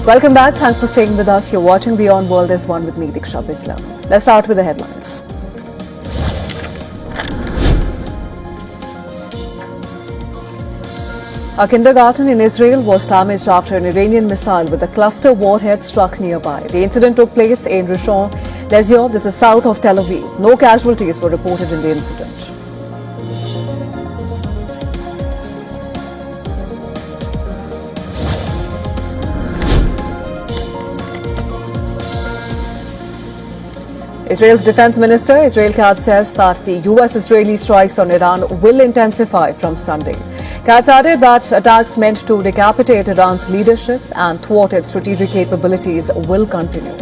Welcome back. Thanks for staying with us. You're watching Beyond World is One with me, Diksha Bisla. Let's start with the headlines. A kindergarten in Israel was damaged after an Iranian missile with a cluster warhead struck nearby. The incident took place in Rishon LeZion. This is south of Tel Aviv. No casualties were reported in the incident. Israel's defense minister, Israel Katz, says that the US-Israeli strikes on Iran will intensify from Sunday. Katz added that attacks meant to decapitate Iran's leadership and thwart its strategic capabilities will continue.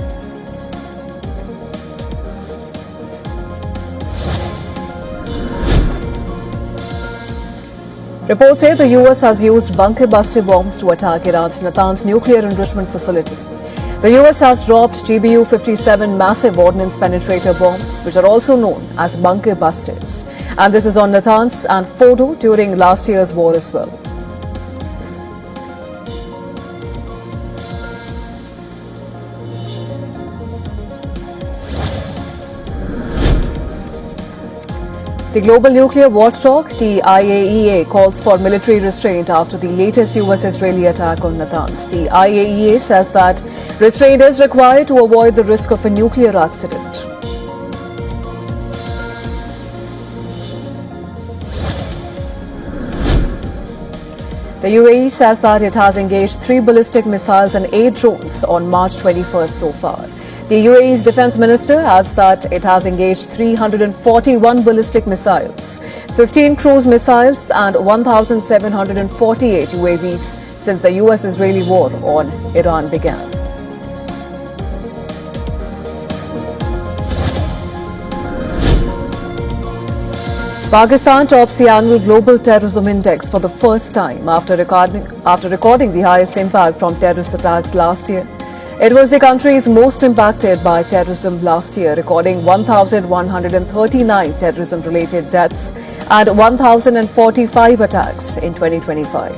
Reports say the US has used bunker-buster bombs to attack Iran's Natanz nuclear enrichment facility. The US has dropped GBU-57 massive ordnance penetrator bombs, which are also known as bunker busters. And this is on Natanz and Fordo during last year's war as well. The global nuclear watchdog, the IAEA, calls for military restraint after the latest US-Israeli attack on Natanz. The IAEA says that restraint is required to avoid the risk of a nuclear accident. The UAE says that it has engaged 3 ballistic missiles and 8 drones on March 21st so far. The UAE's defense minister adds that it has engaged 341 ballistic missiles, 15 cruise missiles and 1,748 UAVs since the US-Israeli war on Iran began. Pakistan tops the annual Global Terrorism Index for the first time after recording the highest impact from terrorist attacks last year. It was the country's most impacted by terrorism last year, recording 1,139 terrorism-related deaths and 1,045 attacks in 2025.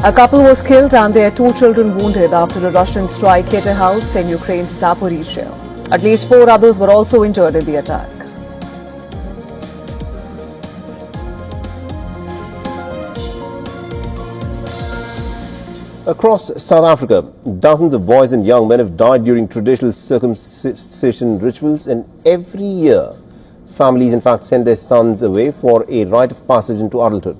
A couple was killed and their 2 children wounded after a Russian strike hit a house in Ukraine's Zaporizhzhia. At least 4 others were also injured in the attack. Across South Africa, dozens of boys and young men have died during traditional circumcision rituals, and every year families in fact send their sons away for a rite of passage into adulthood.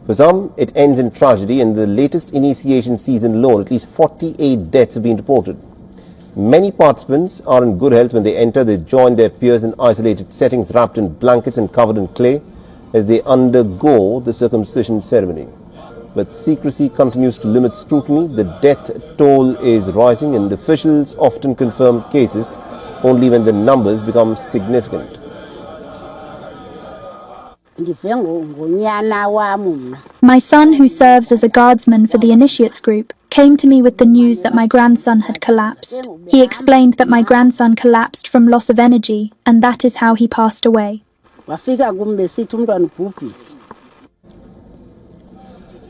For some, it ends in tragedy. In the latest initiation season alone, at least 48 deaths have been reported. Many participants are in good health when they enter. They join their peers in isolated settings, wrapped in blankets and covered in clay as they undergo the circumcision ceremony. But secrecy continues to limit scrutiny. The death toll is rising, and officials often confirm cases only when the numbers become significant. My son, who serves as a guardsman for the initiates group, came to me with the news that my grandson had collapsed. He explained that my grandson collapsed from loss of energy, and that is how he passed away.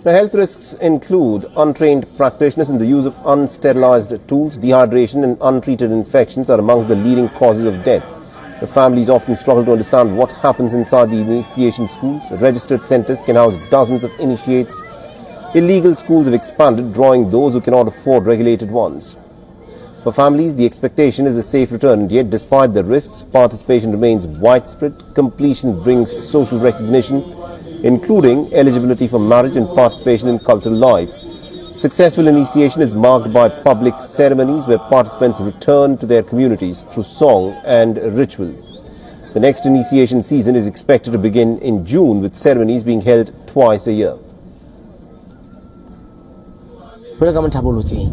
The health risks include untrained practitioners and the use of unsterilized tools. Dehydration and untreated infections are amongst the leading causes of death. The families often struggle to understand what happens inside the initiation schools. Registered centers can house dozens of initiates. Illegal schools have expanded, drawing those who cannot afford regulated ones. For families, the expectation is a safe return, and yet despite the risks, participation remains widespread. Completion brings social recognition, including eligibility for marriage and participation in cultural life. Successful initiation is marked by public ceremonies where participants return to their communities through song and ritual. The next initiation season is expected to begin in June, with ceremonies being held twice a year.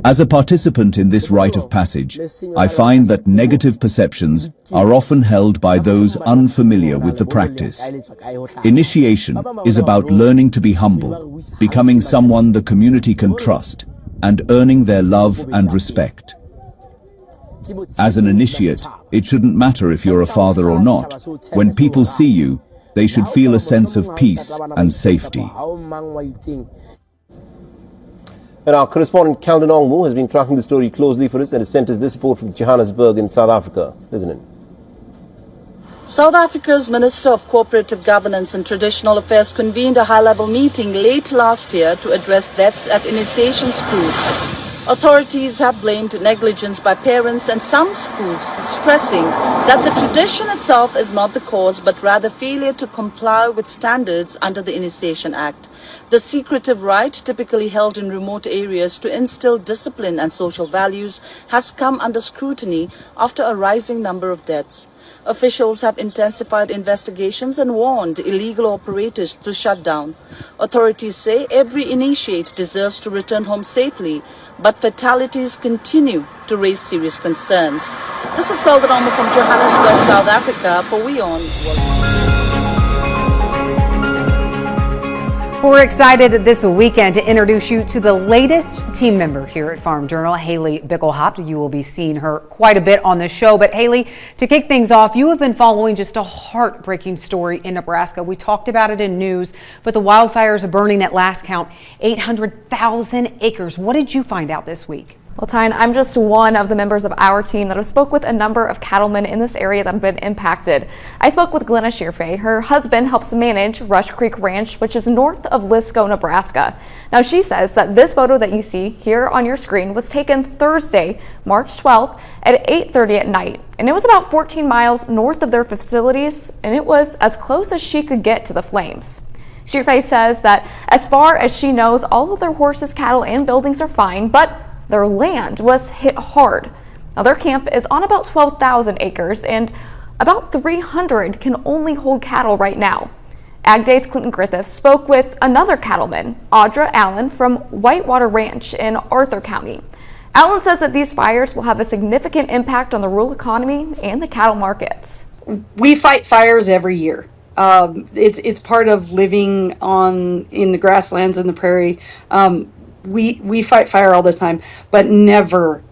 As a participant in this rite of passage, I find that negative perceptions are often held by those unfamiliar with the practice. Initiation is about learning to be humble, becoming someone the community can trust, and earning their love and respect. As an initiate, it shouldn't matter if you're a father or not. When people see you, They should feel a sense of peace and safety. And our correspondent Calvin Ongmu has been tracking the story closely for us and has sent us this report from Johannesburg in South Africa. Listen in. South Africa's Minister of Cooperative Governance and Traditional Affairs convened a high-level meeting late last year to address deaths at initiation schools. Authorities have blamed negligence by parents and some schools, stressing that the tradition itself is not the cause, but rather failure to comply with standards under the Initiation Act. The secretive rite, typically held in remote areas to instill discipline and social values, has come under scrutiny after a rising number of deaths. Officials have intensified investigations and warned illegal operators to shut down. Authorities say every initiate deserves to return home safely, but fatalities continue to raise serious concerns. This is Calvin Ongmu from Johannesburg, South Africa for WION. We're excited this weekend to introduce you to the latest team member here at Farm Journal, Haley Bickelhaupt. You will be seeing her quite a bit on the show. But Haley, to kick things off, you have been following just a heartbreaking story in Nebraska. We talked about it in news, but the wildfires are burning at last count 800,000 acres. What did you find out this week? Well, Tyne, I'm just one of the members of our team that have spoke with a number of cattlemen in this area that have been impacted. I spoke with Glenna Shearfay. Her husband helps manage Rush Creek Ranch, which is north of Lisco, Nebraska. Now, she says that this photo that you see here on your screen was taken Thursday, March 12th at 8:30 at night. And it was about 14 miles north of their facilities, and it was as close as she could get to the flames. Shearfay says that as far as she knows, all of their horses, cattle, and buildings are fine, but their land was hit hard. Now, their camp is on about 12,000 acres, and about 300 can only hold cattle right now. Ag Day's Clinton Griffith spoke with another cattleman, Audra Allen from Whitewater Ranch in Arthur County. Allen says that these fires will have a significant impact on the rural economy and the cattle markets. We fight fires every year. It's part of living in the grasslands and the prairie. We fight fire all the time, but never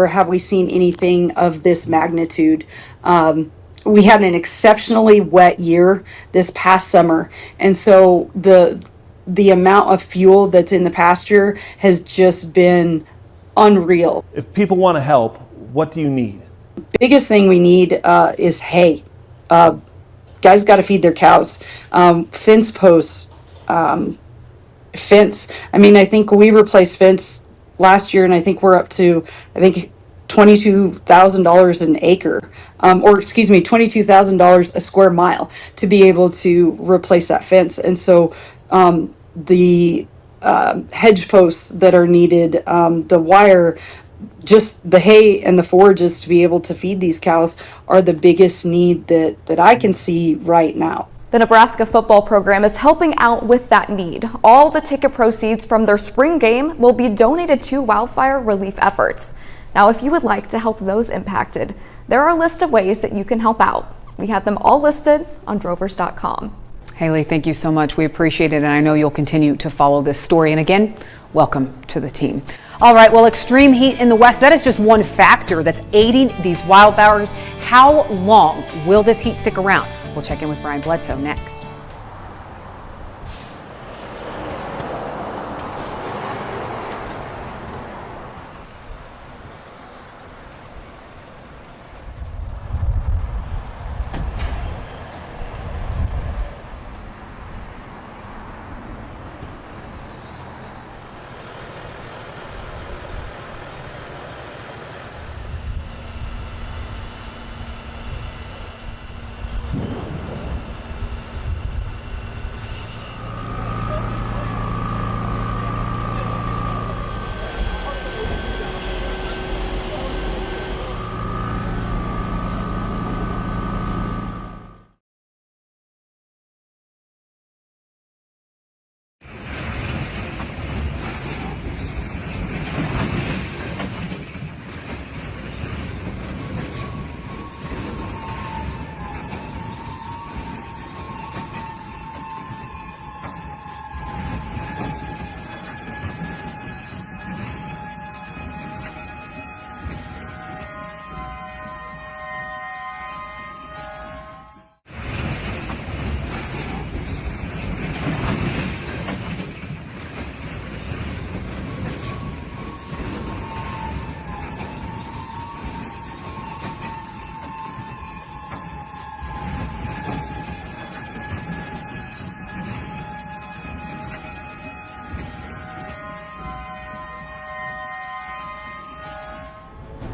have we seen anything of this magnitude. We had an exceptionally wet year this past summer, and so the amount of fuel that's in the pasture has just been unreal. If people want to help, what do you need? Biggest thing we need is hay. Guys got to feed their cows. Fence posts. Fence. I mean, I think we replaced fence last year, and I think we're up to, $22,000 an acre, $22,000 a square mile to be able to replace that fence. And so the hedge posts that are needed, the wire, just the hay and the forages to be able to feed these cows are the biggest need that I can see right now. The Nebraska football program is helping out with that need. All the ticket proceeds from their spring game will be donated to wildfire relief efforts. Now, if you would like to help those impacted, there are a list of ways that you can help out. We have them all listed on drovers.com. Haley, thank you so much. We appreciate it, and I know you'll continue to follow this story. And again, welcome to the team. All right, well, extreme heat in the West, that is just one factor that's aiding these wildfires. How long will this heat stick around? We'll check in with Brian Bledsoe next.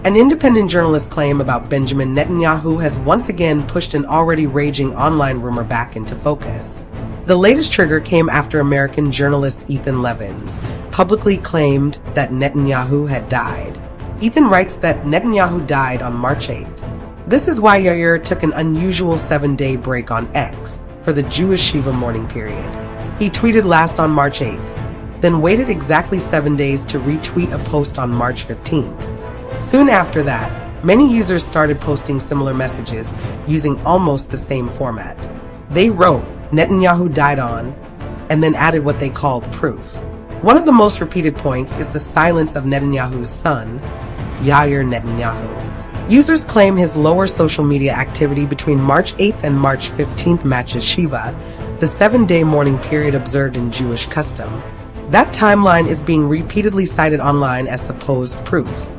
An independent journalist claim about Benjamin Netanyahu has once again pushed an already raging online rumor back into focus. The latest trigger came after American journalist Ethan Levins publicly claimed that Netanyahu had died. Ethan writes that Netanyahu died on March 8th. This is why Yair took an unusual 7-day break on X for the Jewish Shiva mourning period. He tweeted last on March 8th, then waited exactly 7 days to retweet a post on March 15th. Soon after that, many users started posting similar messages using almost the same format. They wrote, "Netanyahu died on," and then added what they called proof. One of the most repeated points is the silence of Netanyahu's son, Yair Netanyahu. Users claim his lower social media activity between March 8th and March 15th matches Shiva, the 7-day mourning period observed in Jewish custom. That timeline is being repeatedly cited online as supposed proof,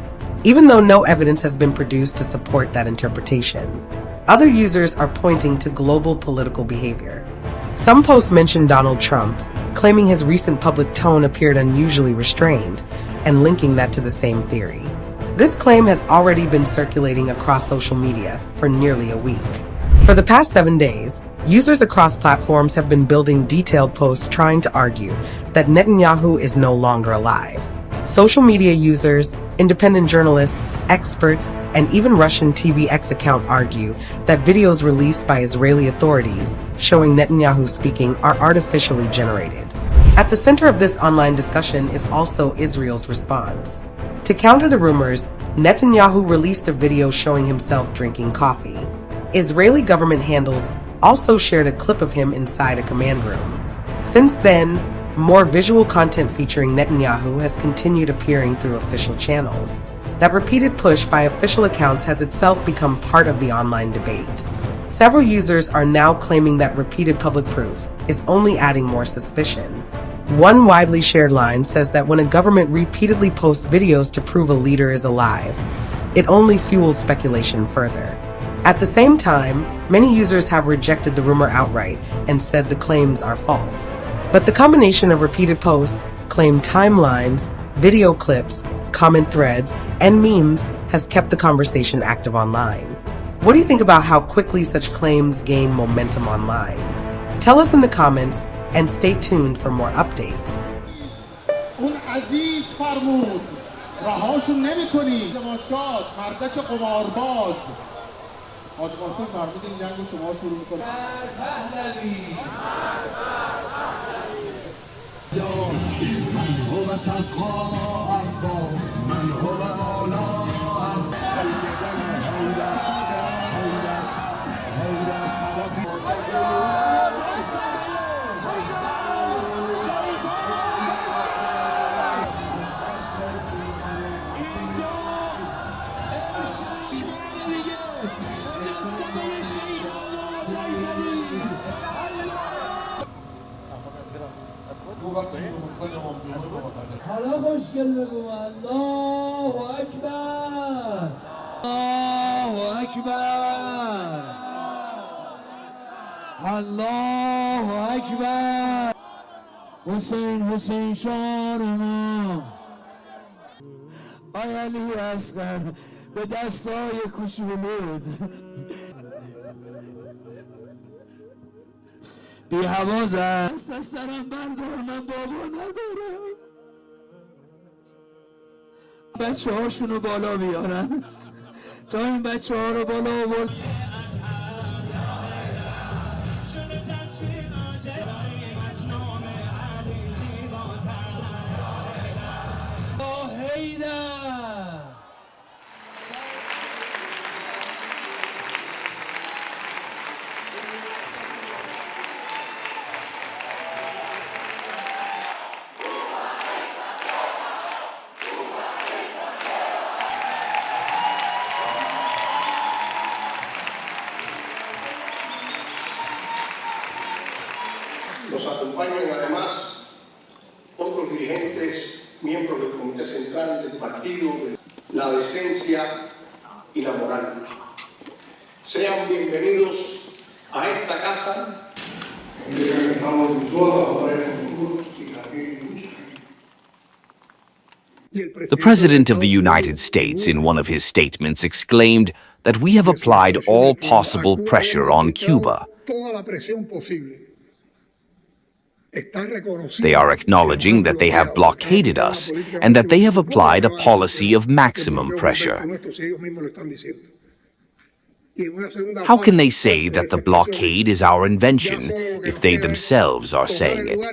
even though no evidence has been produced to support that interpretation. Other users are pointing to global political behavior. Some posts mention Donald Trump, claiming his recent public tone appeared unusually restrained, and linking that to the same theory. This claim has already been circulating across social media for nearly a week. For the past 7 days, users across platforms have been building detailed posts trying to argue that Netanyahu is no longer alive. Social media users, independent journalists, experts, and even Russian TV X account argue that videos released by Israeli authorities showing Netanyahu speaking are artificially generated. At the center of this online discussion is also Israel's response. To counter the rumors, Netanyahu released a video showing himself drinking coffee. Israeli government handles also shared a clip of him inside a command room. Since then, more visual content featuring Netanyahu has continued appearing through official channels. That repeated push by official accounts has itself become part of the online debate. Several users are now claiming that repeated public proof is only adding more suspicion. One widely shared line says that when a government repeatedly posts videos to prove a leader is alive, it only fuels speculation further. At the same time, many users have rejected the rumor outright and said the claims are false. But the combination of repeated posts, claimed timelines, video clips, comment threads, and memes has kept the conversation active online. What do you think about how quickly such claims gain momentum online? Tell us in the comments and stay tuned for more updates. اون عزیز فرمود رهاشون نمی‌کنی تماشاش مردک قمارباز حاج قاسم فرمود این جنگ رو شما شروع می‌کنید من هو سقا اربا من هو مولا حالا خوشگل بگو الله اکبر الله اکبر الله اکبر حسین شاه ما آی علی اصغر به دستای کوچولوت بی حواز است از سرم بردار من بابا ندارم بچه هاشونو بالا بیارن تا این بچه ها رو بالا آورد Nos acompañan además otros dirigentes, miembros del Comité Central del Partido, la decencia y la moral. Sean bienvenidos a esta casa. The President of the United States, in one of his statements, exclaimed that we have applied all possible pressure on Cuba. They are acknowledging that they have blockaded us and that they have applied a policy of maximum pressure. How can they say that the blockade is our invention if they themselves are saying it?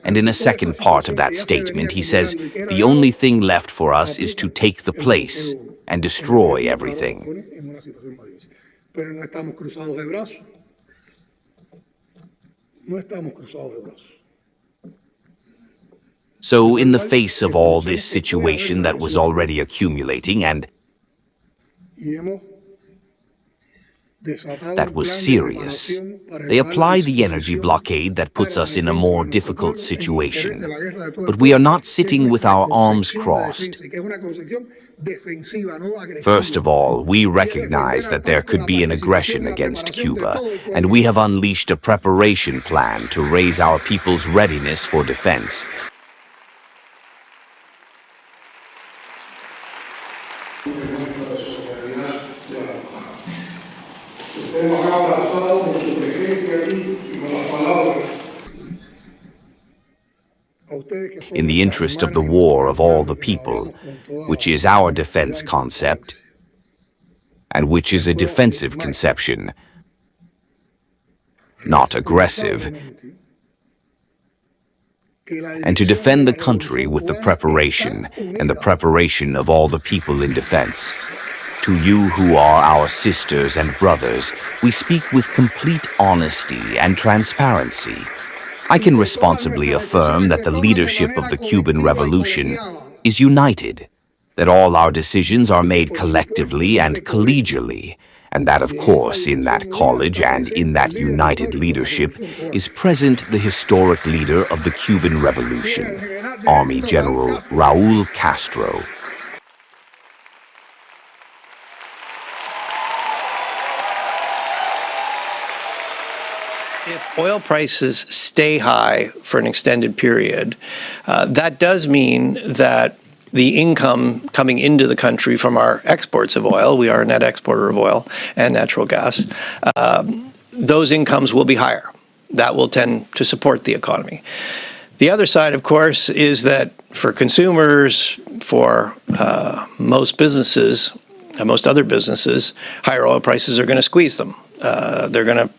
And in a second part of that statement, he says, the only thing left for us is to take the place and destroy everything. So, in the face of all this situation that was already accumulating and that was serious, they apply the energy blockade that puts us in a more difficult situation. But we are not sitting with our arms crossed. First of all, we recognize that there could be an aggression against Cuba, and we have unleashed a preparation plan to raise our people's readiness for defense. In the interest of the war of all the people, which is our defense concept, and which is a defensive conception, not aggressive, and to defend the country with the preparation and the preparation of all the people in defense. To you who are our sisters and brothers, we speak with complete honesty and transparency. I can responsibly affirm that the leadership of the Cuban Revolution is united, that all our decisions are made collectively and collegially, and that, of course, in that college and in that united leadership is present the historic leader of the Cuban Revolution, Army General Raúl Castro. If oil prices stay high for an extended period, that does mean that the income coming into the country from our exports of oil, we are a net exporter of oil and natural gas, those incomes will be higher. That will tend to support the economy. The other side, of course, is that for consumers, for most businesses, most other businesses, higher oil prices are going to squeeze them. They're going to,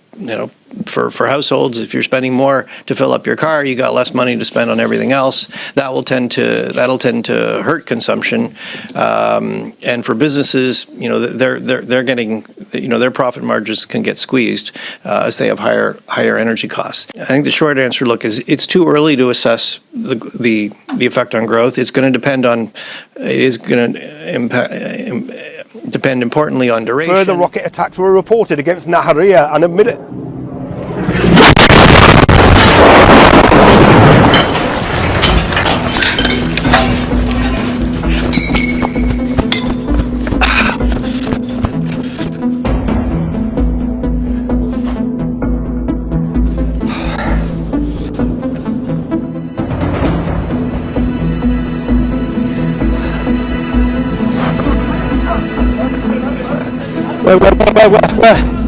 for households, if you're spending more to fill up your car, you got less money to spend on everything else. That'll tend to hurt consumption. And for businesses, they're getting, their profit margins can get squeezed as they have higher energy costs. I think the short answer, look, is it's too early to assess the effect on growth. It's going to depend on, depend importantly on duration. Further rocket attacks were reported against Naharia and admitted. Where?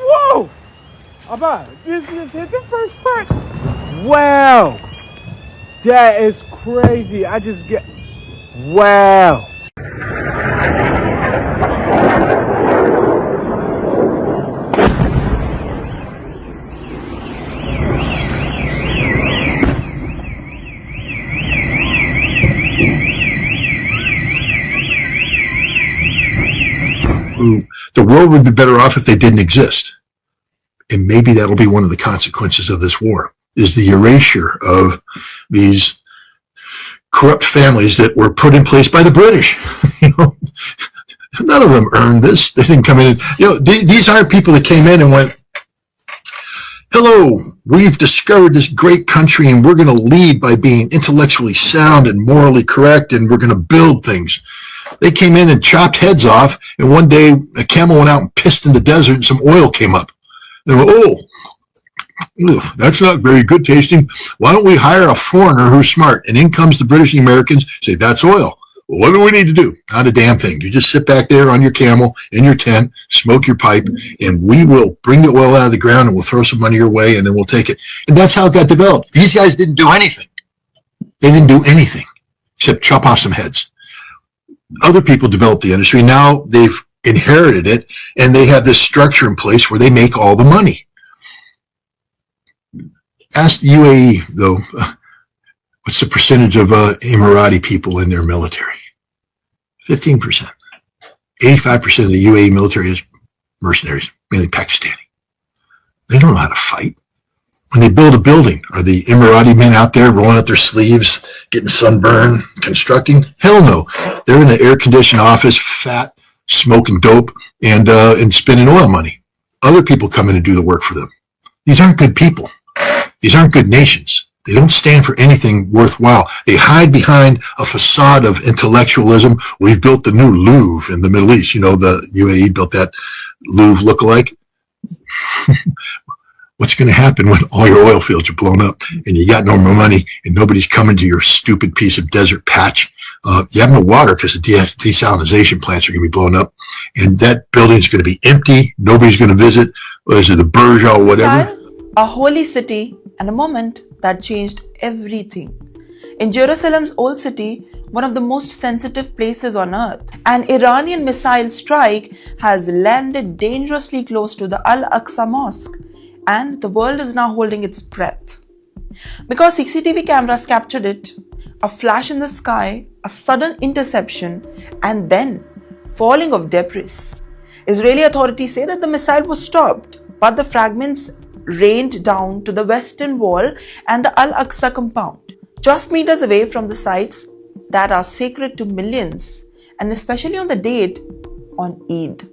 Whoa! Abba, this just hit the first part. Wow! That is crazy. Wow! The world would be better off if they didn't exist. And maybe that'll be one of the consequences of this war, is the erasure of these corrupt families that were put in place by the British. None of them earned this. They didn't come in. These aren't people that came in and went, hello, we've discovered this great country and we're going to lead by being intellectually sound and morally correct, and we're going to build things. They came in and chopped heads off, and one day a camel went out and pissed in the desert and some oil came up. They went, that's not very good tasting. Why don't we hire a foreigner who's smart? And in comes the British and the Americans, say, that's oil. Well, what do we need to do? Not a damn thing. You just sit back there on your camel in your tent, smoke your pipe, and we will bring the oil out of the ground and we'll throw some money your way and then we'll take it. And that's how it got developed. These guys didn't do anything. They didn't do anything except chop off some heads. Other people developed the industry. Now they've inherited it, and they have this structure in place where they make all the money. Ask the UAE, though, what's the percentage of Emirati people in their military? 15%. 85% of the UAE military is mercenaries, mainly Pakistani. They don't know how to fight. When they build a building, are the Emirati men out there rolling up their sleeves, getting sunburned, constructing? Hell no. They're in an air-conditioned office, fat, smoking dope, and spending oil money. Other people come in and do the work for them. These aren't good people. These aren't good nations. They don't stand for anything worthwhile. They hide behind a facade of intellectualism. We've built the new Louvre in the Middle East. The UAE built that Louvre lookalike. What's going to happen when all your oil fields are blown up and you got no more money and nobody's coming to your stupid piece of desert patch? You have no water because the desalinization plants are going to be blown up, and that building's going to be empty. Nobody's going to visit. Or is it the Burj or whatever? A holy city, and a moment that changed everything. In Jerusalem's old city, one of the most sensitive places on earth, an Iranian missile strike has landed dangerously close to the Al-Aqsa Mosque, and the world is now holding its breath. Because CCTV cameras captured it, a flash in the sky, a sudden interception, and then falling of debris. Israeli authorities say that the missile was stopped, but the fragments rained down to the western wall and the Al-Aqsa compound, just meters away from the sites that are sacred to millions, and especially on the date on Eid.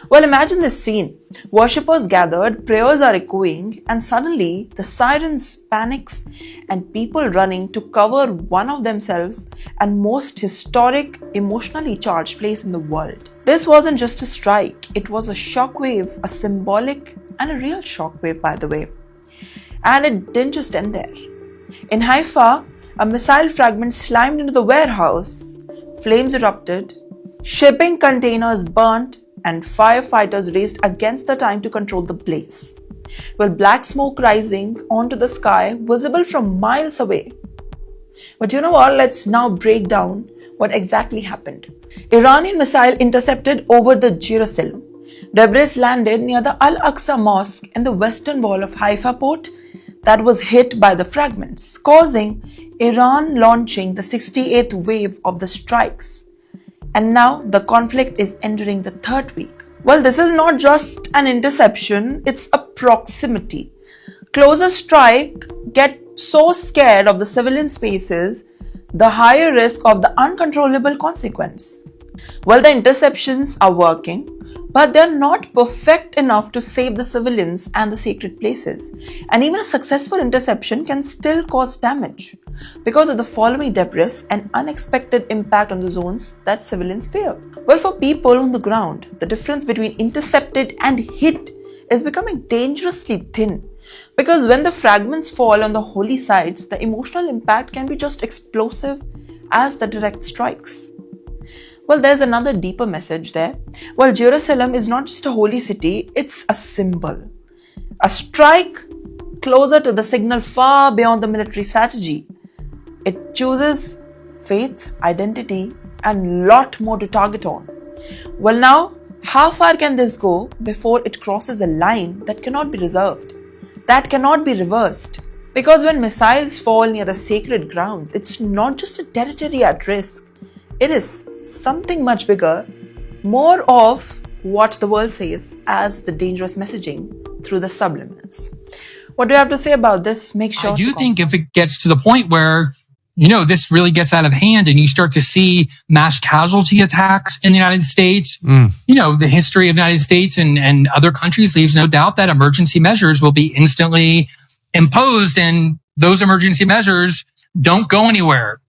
Well, imagine this scene. Worshippers gathered, prayers are echoing, and suddenly the sirens panics and people running to cover one of themselves and most historic, emotionally charged place in the world. This wasn't just a strike, it was a shockwave, a symbolic and a real shockwave, by the way. And it didn't just end there. In Haifa, a missile fragment slammed into the warehouse, flames erupted, shipping containers burnt, and firefighters raced against the time to control the blaze. Well, black smoke rising onto the sky, visible from miles away. But you know what? Let's now break down what exactly happened. Iranian missile intercepted over the Jerusalem. Debris landed near the Al-Aqsa Mosque in the western wall of Haifa port that was hit by the fragments, causing Iran launching the 68th wave of the strikes. And now the conflict is entering the third week. Well, this is not just an interception, it's a proximity. Closer strike get so scared of the civilian spaces, the higher risk of the uncontrollable consequence. Well, the interceptions are working, but they're not perfect enough to save the civilians and the sacred places. And even a successful interception can still cause damage because of the following debris and unexpected impact on the zones that civilians fear. Well, for people on the ground, the difference between intercepted and hit is becoming dangerously thin, because when the fragments fall on the holy sites, the emotional impact can be just explosive as the direct strikes. Well, there's another deeper message there. Well, Jerusalem is not just a holy city, it's a symbol. A strike closer to the signal far beyond the military strategy. It chooses faith, identity, and lot more to target on. Well, now, how far can this go before it crosses a line that cannot be reserved, that cannot be reversed? Because when missiles fall near the sacred grounds, it's not just a territory at risk. It is something much bigger, more of what the world says as the dangerous messaging through the subliminals. What do you have to say about this? Make sure. I do think if it gets to the point where, this really gets out of hand and you start to see mass casualty attacks in the United States, the history of the United States and other countries leaves no doubt that emergency measures will be instantly imposed, and those emergency measures don't go anywhere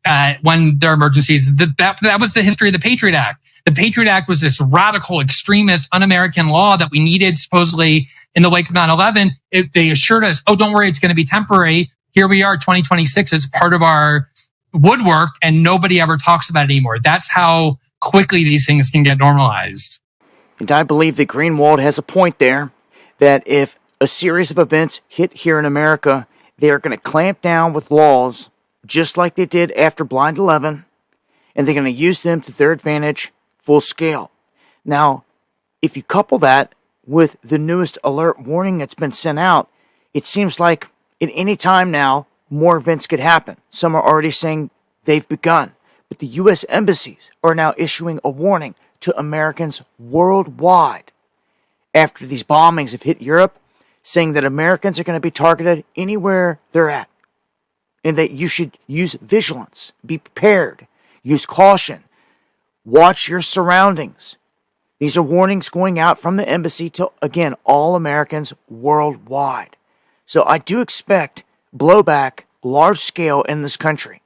when there are emergencies. That was the history of the Patriot Act. The Patriot Act was this radical, extremist, un-American law that we needed supposedly in the wake of 9/11. They assured us, oh, don't worry, it's going to be temporary. Here we are, 2026. It's part of our woodwork, and nobody ever talks about it anymore. That's how quickly these things can get normalized. And I believe that Greenwald has a point there, that if a series of events hit here in America, they are going to clamp down with laws just like they did after Blind 11, and they're going to use them to their advantage full scale. Now, if you couple that with the newest alert warning that's been sent out, it seems like at any time now, more events could happen. Some are already saying they've begun. But the U.S. embassies are now issuing a warning to Americans worldwide after these bombings have hit Europe, saying that Americans are going to be targeted anywhere they're at, and that you should use vigilance, be prepared, use caution, watch your surroundings. These are warnings going out from the embassy to, again, all Americans worldwide. So I do expect blowback large scale in this country,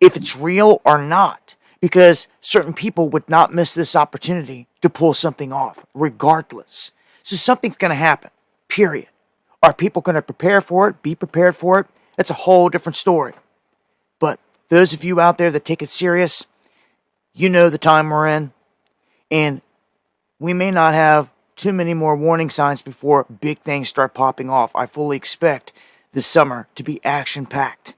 if it's real or not, because certain people would not miss this opportunity to pull something off, regardless. So something's going to happen, period. Are people going to prepare for it, be prepared for it? That's a whole different story. But those of you out there that take it serious, you know the time we're in, and we may not have too many more warning signs before big things start popping off. I fully expect this summer to be action-packed.